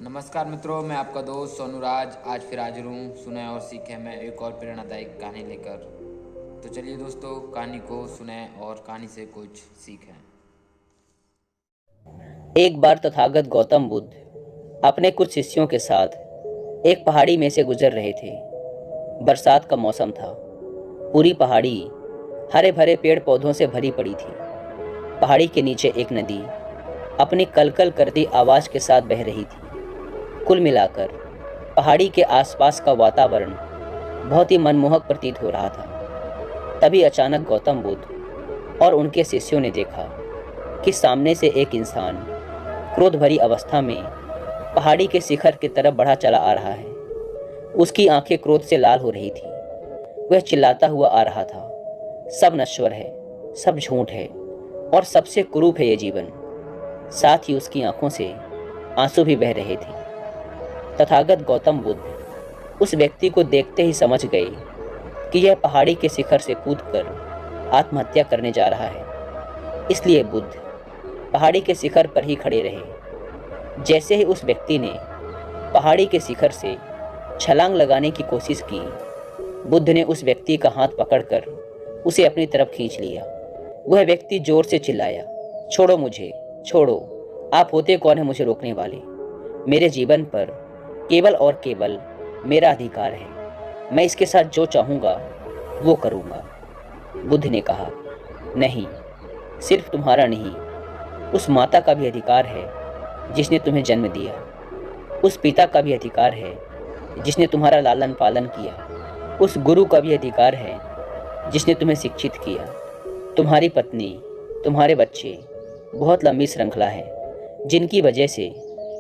नमस्कार मित्रों, मैं आपका दोस्त सोनू राज आज फिर हाजिर हूँ सुने और सीखे में एक और प्रेरणादायक कहानी लेकर। तो चलिए दोस्तों, कहानी को सुने और कहानी से कुछ सीखें। एक बार तथागत गौतम बुद्ध अपने कुछ शिष्यों के साथ एक पहाड़ी में से गुजर रहे थे। बरसात का मौसम था। पूरी पहाड़ी हरे भरे पेड़ पौधों से भरी पड़ी थी। पहाड़ी के नीचे एक नदी अपनी कलकल करती आवाज के साथ बह रही थी। कुल मिलाकर पहाड़ी के आसपास का वातावरण बहुत ही मनमोहक प्रतीत हो रहा था। तभी अचानक गौतम बुद्ध और उनके शिष्यों ने देखा कि सामने से एक इंसान क्रोध भरी अवस्था में पहाड़ी के शिखर की तरफ बढ़ा चला आ रहा है। उसकी आंखें क्रोध से लाल हो रही थी। वह चिल्लाता हुआ आ रहा था, सब नश्वर है, सब झूठ है और सबसे कुरूप है ये जीवन। साथ ही उसकी आंखों से आंसू भी बह रहे थे। तथागत गौतम बुद्ध उस व्यक्ति को देखते ही समझ गए कि यह पहाड़ी के शिखर से कूदकर आत्महत्या करने जा रहा है। इसलिए बुद्ध पहाड़ी के शिखर पर ही खड़े रहे। जैसे ही उस व्यक्ति ने पहाड़ी के शिखर से छलांग लगाने की कोशिश की, बुद्ध ने उस व्यक्ति का हाथ पकड़कर उसे अपनी तरफ खींच लिया। वह व्यक्ति जोर से चिल्लाया, छोड़ो मुझे, छोड़ो, आप होते कौन है मुझे रोकने वाले? मेरे जीवन पर केवल और केवल मेरा अधिकार है। मैं इसके साथ जो चाहूँगा वो करूँगा। बुद्ध ने कहा, नहीं, सिर्फ तुम्हारा नहीं, उस माता का भी अधिकार है जिसने तुम्हें जन्म दिया। उस पिता का भी अधिकार है जिसने तुम्हारा लालन पालन किया। उस गुरु का भी अधिकार है जिसने तुम्हें शिक्षित किया। तुम्हारी पत्नी, तुम्हारे बच्चे, बहुत लंबी श्रृंखला है जिनकी वजह से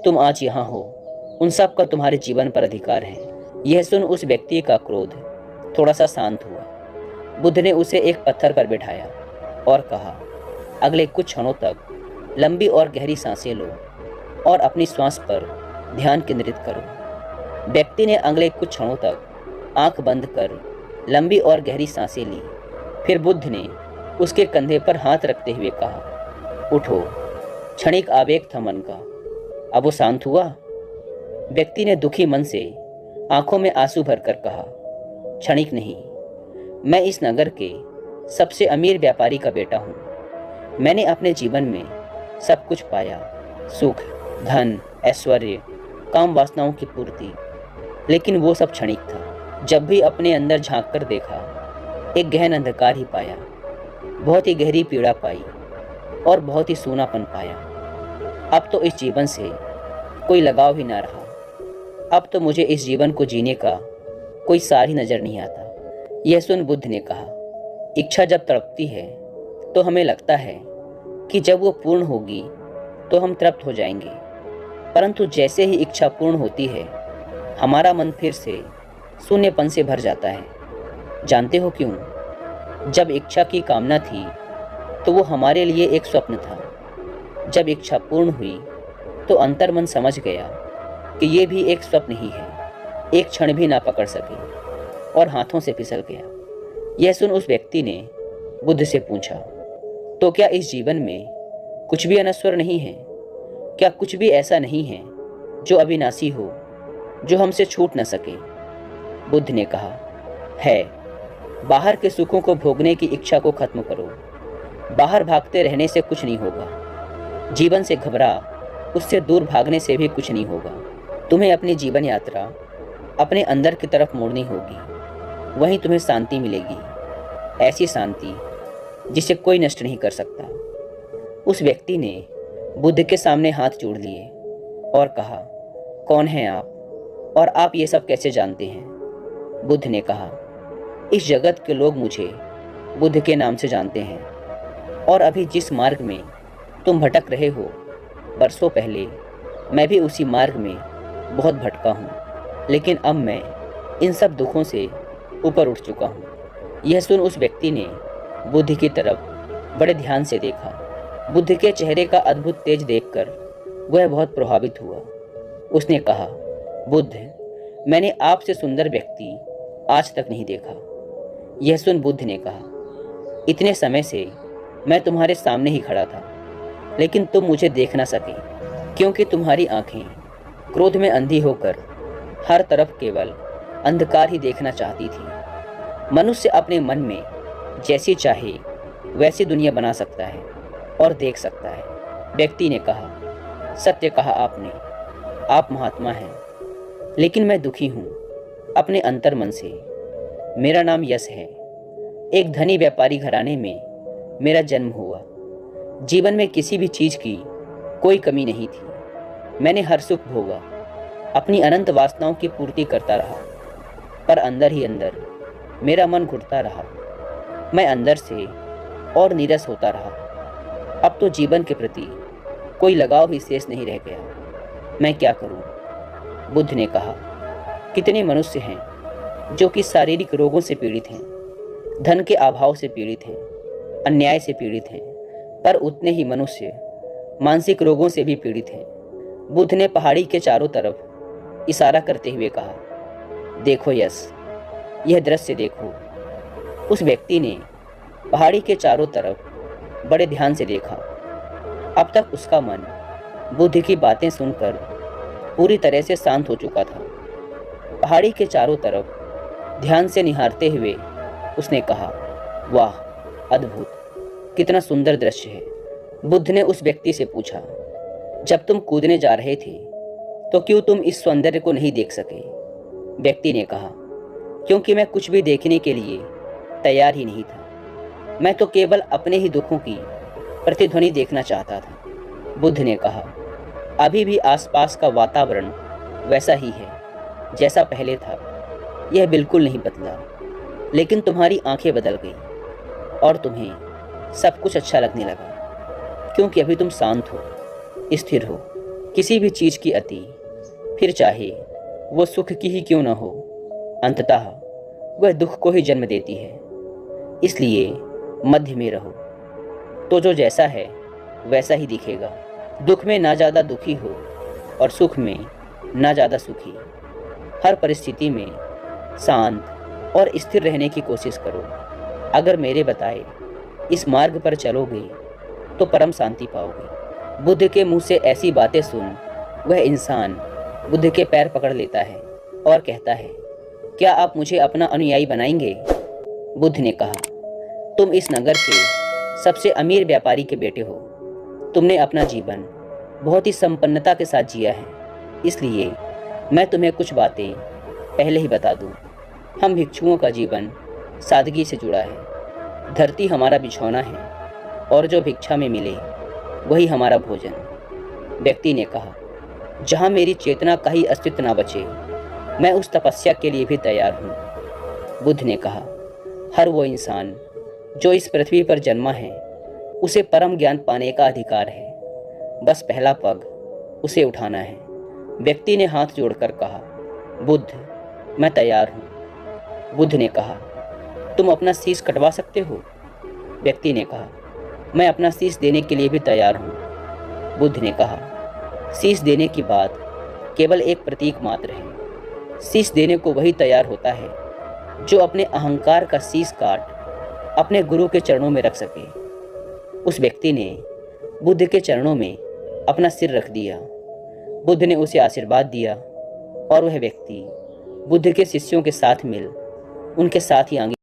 तुम आज यहाँ हो। उन सब का तुम्हारे जीवन पर अधिकार है। यह सुन उस व्यक्ति का क्रोध थोड़ा सा शांत हुआ। बुद्ध ने उसे एक पत्थर पर बिठाया और कहा, अगले कुछ क्षणों तक लंबी और गहरी सांसें लो और अपनी श्वास पर ध्यान केंद्रित करो। व्यक्ति ने अगले कुछ क्षणों तक आंख बंद कर लंबी और गहरी सांसें ली। फिर बुद्ध ने उसके कंधे पर हाथ रखते हुए कहा, उठो। क्षणिक आवेग था मन का, अब वो शांत हुआ। व्यक्ति ने दुखी मन से आंखों में आंसू भरकर कहा, क्षणिक नहीं, मैं इस नगर के सबसे अमीर व्यापारी का बेटा हूँ। मैंने अपने जीवन में सब कुछ पाया, सुख, धन, ऐश्वर्य, काम वासनाओं की पूर्ति, लेकिन वो सब क्षणिक था। जब भी अपने अंदर झांक कर देखा, एक गहन अंधकार ही पाया, बहुत ही गहरी पीड़ा पाई और बहुत ही सूनापन पाया। अब तो इस जीवन से कोई लगाव ही ना रहा। अब तो मुझे इस जीवन को जीने का कोई सार ही नजर नहीं आता। यह सुन बुद्ध ने कहा, इच्छा जब तड़पती है तो हमें लगता है कि जब वो पूर्ण होगी तो हम तृप्त हो जाएंगे, परंतु जैसे ही इच्छा पूर्ण होती है, हमारा मन फिर से शून्यपन से भर जाता है। जानते हो क्यों? जब इच्छा की कामना थी तो वो हमारे लिए एक स्वप्न था। जब इच्छा पूर्ण हुई तो अंतर्मन समझ गया कि ये भी एक स्वप्न ही है, एक क्षण भी ना पकड़ सके और हाथों से फिसल गया। यह सुन उस व्यक्ति ने बुद्ध से पूछा, तो क्या इस जीवन में कुछ भी अनश्वर नहीं है? क्या कुछ भी ऐसा नहीं है जो अविनाशी हो, जो हमसे छूट न सके? बुद्ध ने कहा, है। बाहर के सुखों को भोगने की इच्छा को खत्म करो। बाहर भागते रहने से कुछ नहीं होगा। जीवन से घबरा, उससे दूर भागने से भी कुछ नहीं होगा। तुम्हें अपनी जीवन यात्रा अपने अंदर की तरफ मोड़नी होगी, वहीं तुम्हें शांति मिलेगी, ऐसी शांति जिसे कोई नष्ट नहीं कर सकता। उस व्यक्ति ने बुद्ध के सामने हाथ जोड़ लिए और कहा, कौन हैं आप और आप ये सब कैसे जानते हैं? बुद्ध ने कहा, इस जगत के लोग मुझे बुद्ध के नाम से जानते हैं और अभी जिस मार्ग में तुम भटक रहे हो, बरसों पहले मैं भी उसी मार्ग में बहुत भटका हूँ, लेकिन अब मैं इन सब दुखों से ऊपर उठ चुका हूँ। यह सुन उस व्यक्ति ने बुद्ध की तरफ बड़े ध्यान से देखा। बुद्ध के चेहरे का अद्भुत तेज देखकर वह बहुत प्रभावित हुआ। उसने कहा, बुद्ध, मैंने आपसे सुंदर व्यक्ति आज तक नहीं देखा। यह सुन बुद्ध ने कहा, इतने समय से मैं तुम्हारे सामने ही खड़ा था, लेकिन तुम मुझे देख ना सके क्योंकि तुम्हारी आंखें क्रोध में अंधी होकर हर तरफ केवल अंधकार ही देखना चाहती थी। मनुष्य अपने मन में जैसी चाहे वैसी दुनिया बना सकता है और देख सकता है। व्यक्ति ने कहा, सत्य कहा आपने, आप महात्मा हैं, लेकिन मैं दुखी हूँ अपने अंतर मन से। मेरा नाम यश है। एक धनी व्यापारी घराने में मेरा जन्म हुआ। जीवन में किसी भी चीज़ की कोई कमी नहीं थी। मैंने हर सुख भोगा, अपनी अनंत वासनाओं की पूर्ति करता रहा, पर अंदर ही अंदर मेरा मन घुटता रहा। मैं अंदर से और नीरस होता रहा। अब तो जीवन के प्रति कोई लगाव ही शेष नहीं रह गया। मैं क्या करूं? बुद्ध ने कहा, कितने मनुष्य हैं जो कि शारीरिक रोगों से पीड़ित हैं, धन के अभाव से पीड़ित हैं, अन्याय से पीड़ित हैं, पर उतने ही मनुष्य मानसिक रोगों से भी पीड़ित हैं। बुद्ध ने पहाड़ी के चारों तरफ इशारा करते हुए कहा, देखो यश, यह दृश्य देखो। उस व्यक्ति ने पहाड़ी के चारों तरफ बड़े ध्यान से देखा। अब तक उसका मन बुद्ध की बातें सुनकर पूरी तरह से शांत हो चुका था। पहाड़ी के चारों तरफ ध्यान से निहारते हुए उसने कहा, वाह, अद्भुत, कितना सुंदर दृश्य है। बुद्ध ने उस व्यक्ति से पूछा, जब तुम कूदने जा रहे थे तो क्यों तुम इस सौंदर्य को नहीं देख सके? व्यक्ति ने कहा, क्योंकि मैं कुछ भी देखने के लिए तैयार ही नहीं था। मैं तो केवल अपने ही दुखों की प्रतिध्वनि देखना चाहता था। बुद्ध ने कहा, अभी भी आसपास का वातावरण वैसा ही है जैसा पहले था। यह बिल्कुल नहीं बदला, लेकिन तुम्हारी आंखें बदल गई और तुम्हें सब कुछ अच्छा लगने लगा, क्योंकि अभी तुम शांत हो, स्थिर हो। किसी भी चीज़ की अति, फिर चाहे वो सुख की ही क्यों न हो, अंततः वह दुख को ही जन्म देती है। इसलिए मध्य में रहो, तो जो जैसा है वैसा ही दिखेगा। दुख में ना ज़्यादा दुखी हो और सुख में ना ज़्यादा सुखी। हर परिस्थिति में शांत और स्थिर रहने की कोशिश करो। अगर मेरे बताए इस मार्ग पर चलोगे तो परम शांति पाओगे। बुद्ध के मुंह से ऐसी बातें सुन वह इंसान बुद्ध के पैर पकड़ लेता है और कहता है, क्या आप मुझे अपना अनुयायी बनाएंगे? बुद्ध ने कहा, तुम इस नगर के सबसे अमीर व्यापारी के बेटे हो। तुमने अपना जीवन बहुत ही संपन्नता के साथ जिया है, इसलिए मैं तुम्हें कुछ बातें पहले ही बता दूं। हम भिक्षुओं का जीवन सादगी से जुड़ा है। धरती हमारा बिछौना है और जो भिक्षा में मिले वही हमारा भोजन। व्यक्ति ने कहा, जहाँ मेरी चेतना का ही अस्तित्व ना बचे, मैं उस तपस्या के लिए भी तैयार हूँ। बुद्ध ने कहा, हर वो इंसान जो इस पृथ्वी पर जन्मा है उसे परम ज्ञान पाने का अधिकार है। बस पहला पग उसे उठाना है। व्यक्ति ने हाथ जोड़कर कहा, बुद्ध, मैं तैयार हूँ। बुद्ध ने कहा, तुम अपना शीश कटवा सकते हो? व्यक्ति ने कहा, मैं अपना शीश देने के लिए भी तैयार हूँ। बुद्ध ने कहा, शीश देने की बात केवल एक प्रतीक मात्र है। शीश देने को वही तैयार होता है जो अपने अहंकार का शीश काट अपने गुरु के चरणों में रख सके। उस व्यक्ति ने बुद्ध के चरणों में अपना सिर रख दिया। बुद्ध ने उसे आशीर्वाद दिया और वह व्यक्ति बुद्ध के शिष्यों के साथ मिल उनके साथ ही आगे